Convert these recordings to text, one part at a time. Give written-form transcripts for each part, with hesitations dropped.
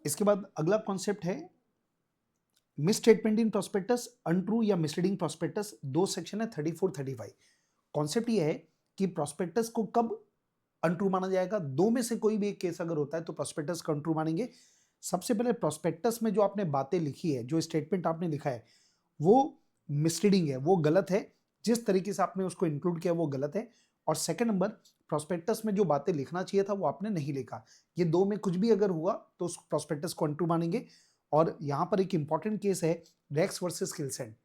इसके बाद अगला कॉन्सेप्ट है miss statement in prospectus, untrue या मिसलीडिंग प्रोस्पेक्टस। दो सेक्शन है 34 35। कॉन्सेप्ट ये है कि प्रोस्पेक्टस को कब अनट्रू माना जाएगा। दो में से कोई भी एक केस अगर होता है तो प्रोस्पेक्टस को अनट्रू मानेंगे। सबसे पहले प्रोस्पेक्टस में जो आपने बातें लिखी है, जो स्टेटमेंट आपने लिखा है वो मिसलीडिंग है, वो गलत है। जिस तरीके से आपने उसको इंक्लूड किया वो गलत है। और सेकंड नंबर, प्रोस्पेक्टस में जो बातें लिखना चाहिए था वो आपने नहीं लिखा। ये दो में कुछ भी अगर हुआ तो उस प्रोस्पेक्टस को अनट्रू मानेंगे। और यहां पर एक इंपॉर्टेंट केस है रेक्स वर्सेस किलसेंट।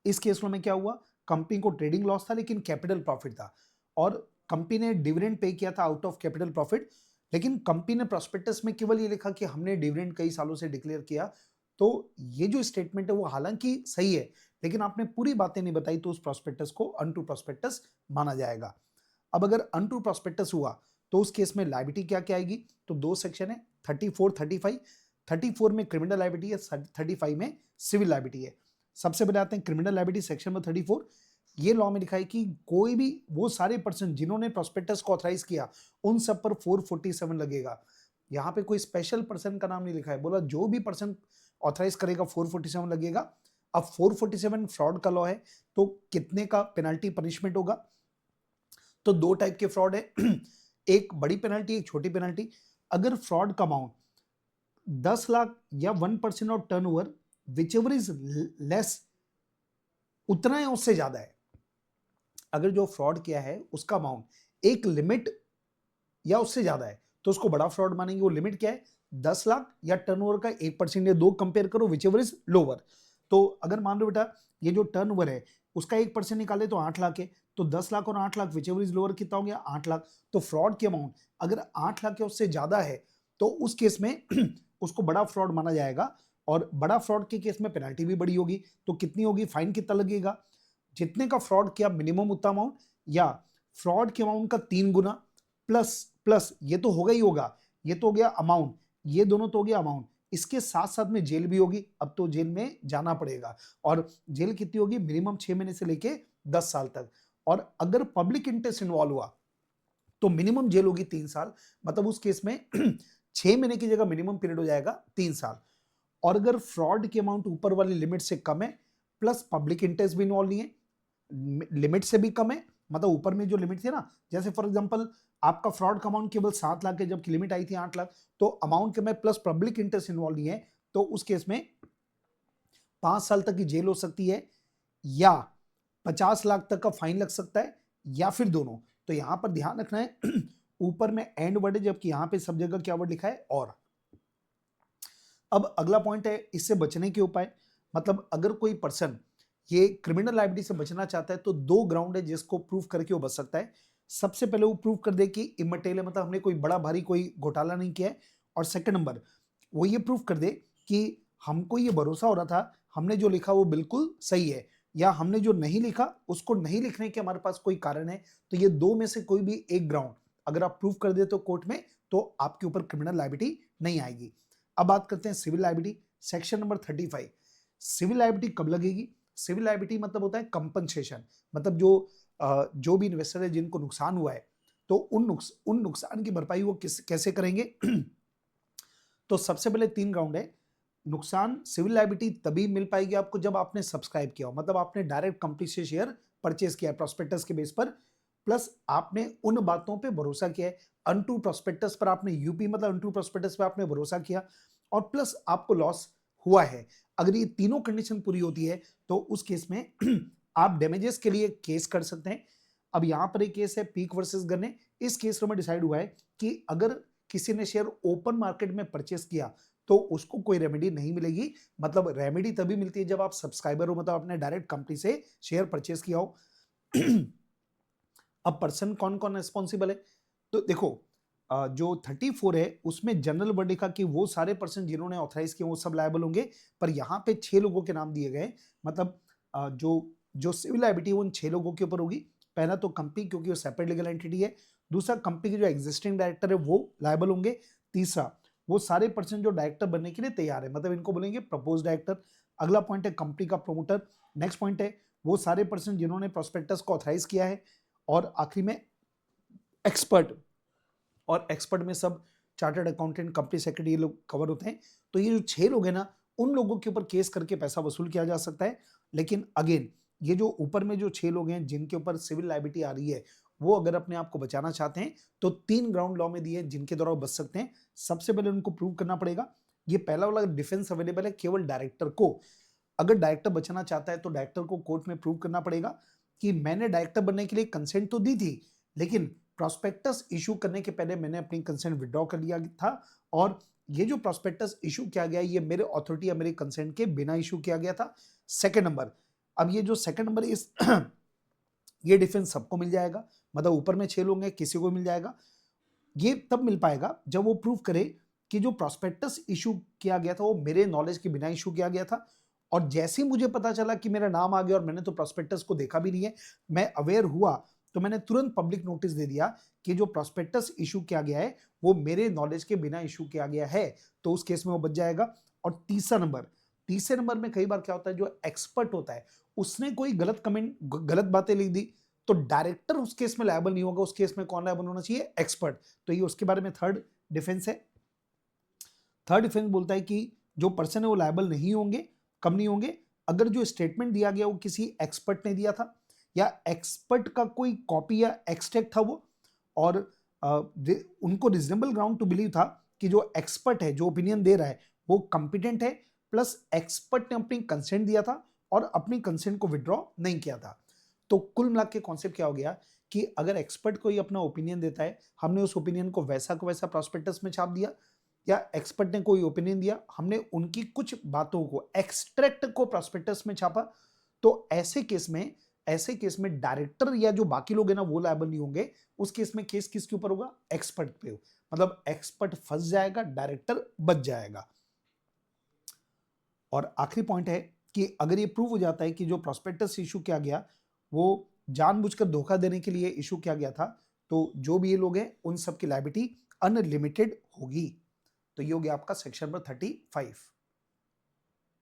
इस केस में क्या हुआ, कंपनी को ट्रेडिंग लॉस था लेकिन कैपिटल प्रॉफिट था, और कंपनी ने डिविडेंड पे किया था आउट ऑफ कैपिटल प्रॉफिट। लेकिन कंपनी ने प्रोस्पेक्टस में केवल ये लिखा कि हमने डिविडेंड कई सालों से डिक्लेयर किया। तो ये जो स्टेटमेंट है वो हालांकि सही है, लेकिन आपने पूरी बातें नहीं बताई तो उस प्रोस्पेक्टस को अनट्रू प्रोस्पेक्टस माना जाएगा। अब अगर अनट्रू प्रोस्पेक्टस हुआ तो उस केस में लायबिलिटी क्या क्या आएगी, तो दो सेक्शन है 34 35। 34 में क्रिमिनल लायबिलिटी है, 35 में सिविल लायबिलिटी है। सबसे पहले आते हैं क्रिमिनल लायबिलिटी सेक्शन में 34। ये लॉ में लिखा है कि कोई भी वो सारे पर्सन जिन्होंने प्रोस्पेक्टस को ऑथराइज किया उन सब पर 447 लगेगा। यहाँ पे कोई स्पेशल पर्सन का नाम नहीं लिखा है, बोला जो भी पर्सन ऑथराइज करेगा 447 लगेगा। अब 447 फ्रॉड का लॉ है, तो कितने का पेनल्टी पनिशमेंट होगा, तो दो टाइप के फ्रॉड है एक बड़ी पेनल्टी, एक छोटी पेनल्टी। अगर फ्रॉड का अमाउंट 10 लाख या 1% of turnover which ever is less, उतना है उससे ज्यादा है। अगर जो फ्रॉड किया है उसका अमाउंट एक लिमिट या उससे ज्यादा है तो उसको बड़ा फ्रॉड मानेंगे। वो लिमिट क्या है, 10 लाख या टर्नओवर का 1%, या दो कंपेयर करो विच एवर इज लोअर। तो अगर मान लो बेटा ये जो टर्नओवर है उसका 1% निकाले तो 8 लाख है, तो 10 लाख और 8 lakh which ever is lower कितना हो गया, 8 लाख। तो फ्रॉड की अमाउंट अगर 8 लाख या उससे ज्यादा है तो उस केस में उसको बड़ा फ्रॉड माना जाएगा। और बड़ा फ्रॉड के केस में पेनल्टी भी बड़ी होगी। तो कितनी होगी, फाइन कितना लगेगा, जितने का फ्रॉड किया मिनिमम उतना अमाउंट, या फ्रॉड के अमाउंट का 3 गुना प्लस प्लस, ये तो होगा ही होगा, ये तो हो गया अमाउंट, ये दोनों तो हो गया अमाउंट, इसके साथ साथ में जेल भी होगी। अब तो जेल में जाना पड़ेगा, और जेल कितनी होगी, मिनिमम 6 महीने से लेके 10 साल तक। और अगर पब्लिक इंटरेस्ट इन्वॉल्व हुआ तो मिनिमम जेल होगी 3 साल। मतलब उस केस में 6 महीने की जगह मिनिमम पीरियड हो जाएगा 3 साल। और अगर फ्रॉड की अमाउंट ऊपर वाली लिमिट से कम है, प्लस पब्लिक इंटरेस्ट भी इन्वॉल्व नहीं है, लिमिट से भी कम है, मतलब ऊपर में जो लिमिट थी ना, जैसे फॉर एग्जांपल आपका फ्रॉड का अमाउंट केवल 7 लाख है जबकि लिमिट आई थी 8 लाख, तो अमाउंट के में प्लस पब्लिक इंटरेस्ट इन्वॉल्व नहीं है, तो उस केस में 5 साल तक की जेल हो सकती है, या 50 लाख तक का फाइन लग सकता है, या फिर दोनों। तो यहां पर ध्यान रखना है ऊपर में एंड वर्ड है जबकि यहां पे सब जगह क्या वर्ड लिखा है, और। अब अगला पॉइंट है इससे बचने के उपाय। मतलब अगर कोई पर्सन ये क्रिमिनल लायबिलिटी से बचना चाहता है तो दो ग्राउंड है जिसको प्रूव करके वो बच सकता है। सबसे पहले वो प्रूव कर दे कि इमटेरियल है, मतलब हमने कोई बड़ा भारी कोई घोटाला नहीं किया है। और सेकंड नंबर, वो ये प्रूव कर दे कि हमको ये भरोसा हो रहा था, हमने जो लिखा वो बिल्कुल सही है, या हमने जो नहीं लिखा उसको नहीं लिखने के हमारे पास कोई कारण है। तो ये दो में से कोई भी एक ग्राउंड अगर आप प्रूव कर दे तो कोर्ट में, तो आपके ऊपर क्रिमिनल लायबिलिटी नहीं आएगी। अब बात करते हैं civil liability section number 35। Civil liability कब लगेगी, सिविल लायबिलिटी मतलब होता है कंपनसेशन। मतलब जो भी इन्वेस्टर है जिनको नुकसान हुआ है तो उन नुकसान की भरपाई वो कैसे करेंगे तो सबसे पहले 3 राउंड है। नुकसान सिविल लायबिलिटी तभी मिल पाएगी आपको जब आपने सब्सक्राइब किया हो, मतलब आपने डायरेक्ट कंपनी से शेयर परचेज किया है प्रोस्पेक्टस के बेस पर, प्लस आपने उन बातों पे भरोसा किया है, अनट्रू प्रोस्पेक्टस पर आपने यूपी मतलब अनट्रू प्रोस्पेक्टस पर आपने भरोसा किया, और प्लस आपको लॉस हुआ है। अगर ये तीनों कंडीशन पूरी होती है तो उस केस में आप डैमेजेस के लिए केस कर सकते हैं। अब यहां पर एक केस है पीक वर्सेस गन्ने। इस केस में डिसाइड हुआ है कि अगर किसी ने शेयर ओपन मार्केट में परचेस किया तो उसको कोई रेमेडी नहीं मिलेगी। मतलब रेमेडी तभी मिलती है जब आप सब्सक्राइबर हो, मतलब आपने डायरेक्ट कंपनी से शेयर परचेस किया हो। अब पर्सन कौन कौन रिस्पॉन्सिबल है, तो देखो जो 34 है उसमें जनरल वर्ड लिखा कि वो सारे पर्सन जिन्होंने ऑथराइज किए वो सब लायबल होंगे, पर यहाँ पे 6 लोगों के नाम दिए गए। मतलब जो सिविल लायबिलिटी उन 6 लोगों के ऊपर होगी। पहला तो कंपनी क्योंकि वो सेपरेट लीगल एंटिटी है। दूसरा, कंपनी के जो एग्जिस्टिंग डायरेक्टर है वो लायबल होंगे। तीसरा, वो सारे पर्सन जो डायरेक्टर बनने के लिए तैयार है, मतलब इनको बोलेंगे प्रपोज डायरेक्टर। अगला पॉइंट है कंपनी का प्रोमोटर। नेक्स्ट पॉइंट है वो सारे पर्सन जिन्होंने प्रोस्पेक्टस को ऑथराइज किया है। और आखिरी में एक्सपर्ट, और एक्सपर्ट में सब चार्टर्ड अकाउंटेंट, कंपनी सेक्रेटरी, ये लोग कवर होते हैं। तो ये जो 6 लोग हैं ना, उन लोगों के ऊपर केस करके पैसा वसूल किया जा सकता है। लेकिन अगेन ये जो ऊपर में जो 6 लोग हैं जिनके ऊपर सिविल लायबिलिटी आ रही है, वो अगर अपने आप को बचाना चाहते हैं तो 3 ग्राउंड लॉ में दिए हैं जिनके द्वारा वो बच सकते हैं। सबसे पहले उनको प्रूव करना पड़ेगा, ये पहला वाला डिफेंस अवेलेबल है केवल डायरेक्टर को। अगर डायरेक्टर बचना चाहता है तो डायरेक्टर को कोर्ट में प्रूव करना पड़ेगा कि मैंने डायरेक्टर बनने के लिए कंसेंट तो दी थी, लेकिन प्रॉस्पेक्टस इशू करने के पहले मैंने अपनी कंसेंट विड्रॉ कर लिया था, और ये जो प्रॉस्पेक्टस इशू किया गया ये मेरे अथॉरिटी या मेरे कंसेंट के बिना इशू किया गया था। सेकंड नंबर, अब ये जो सेकंड नंबर इस ये डिफेंस सबको मिल जाएगा, मतलब ऊपर में 6 लोग हैं किसी को मिल जाएगा। ये तब मिल पाएगा जब वो प्रूव करे कि जो प्रॉस्पेक्टस इशू किया गया था वो मेरे नॉलेज के बिना इशू किया गया था, और जैसे ही मुझे पता चला कि मेरा नाम आ गया और मैंने तो प्रॉस्पेक्टस को देखा भी नहीं है, मैं अवेयर हुआ तो मैंने तुरंत पब्लिक नोटिस दे दिया कि जो प्रॉस्पेक्टस इशू किया गया है वो मेरे नॉलेज के बिना इशू किया गया है, तो उस केस में वो बच जाएगा। और तीसरे नंबर में कई बार क्या होता है, जो एक्सपर्ट होता है उसने कोई गलत कमेंट, गलत बातें लिख दी, तो डायरेक्टर उस केस में लायबल नहीं होगा। उस केस में कौन लायबल होना चाहिए? एक्सपर्ट। तो ये उसके बारे में थर्ड डिफेंस है। थर्ड डिफेंस बोलता है कि जो पर्सन है वो लायबल नहीं होंगे। कब नहीं होंगे? अगर जो स्टेटमेंट दिया गया वो किसी एक्सपर्ट ने दिया था, या एक्सपर्ट का कोई कॉपी या एक्सट्रैक्ट था वो, और उनको रिजनेबल ग्राउंड टू बिलीव था कि जो एक्सपर्ट है जो ओपिनियन दे रहा है वो कॉम्पिटेंट है, प्लस एक्सपर्ट ने अपनी कंसेंट दिया था और अपनी कंसेंट को विड्रॉ नहीं किया था। तो कुल मिला के कॉन्सेप्ट क्या हो गया कि अगर एक्सपर्ट कोई अपना ओपिनियन देता है, हमने उस ओपिनियन को वैसा को वैसा प्रॉस्पेक्टस में छाप दिया, या एक्सपर्ट ने कोई ओपिनियन दिया, हमने उनकी कुछ बातों को, एक्सट्रैक्ट को प्रॉस्पेक्टस में छापा, तो ऐसे केस में डायरेक्टर या जो बाकी लोग हैं ना वो लायबल नहीं होंगे। उस केस में केस किसके ऊपर होगा? एक्सपर्ट पे। मतलब एक्सपर्ट फंस जाएगा, डायरेक्टर बच जाएगा। और आखिरी पॉइंट है कि अगर ये प्रूव हो जाता है कि जो प्रॉस्पेक्टस इशू किया गया वो जानबूझकर धोखा देने के लिए इशू किया गया था, तो जो भी ये लोग हैं उन सब की लायबिलिटी अनलिमिटेड होगी। तो ये हो गया आपका सेक्शन नंबर 35।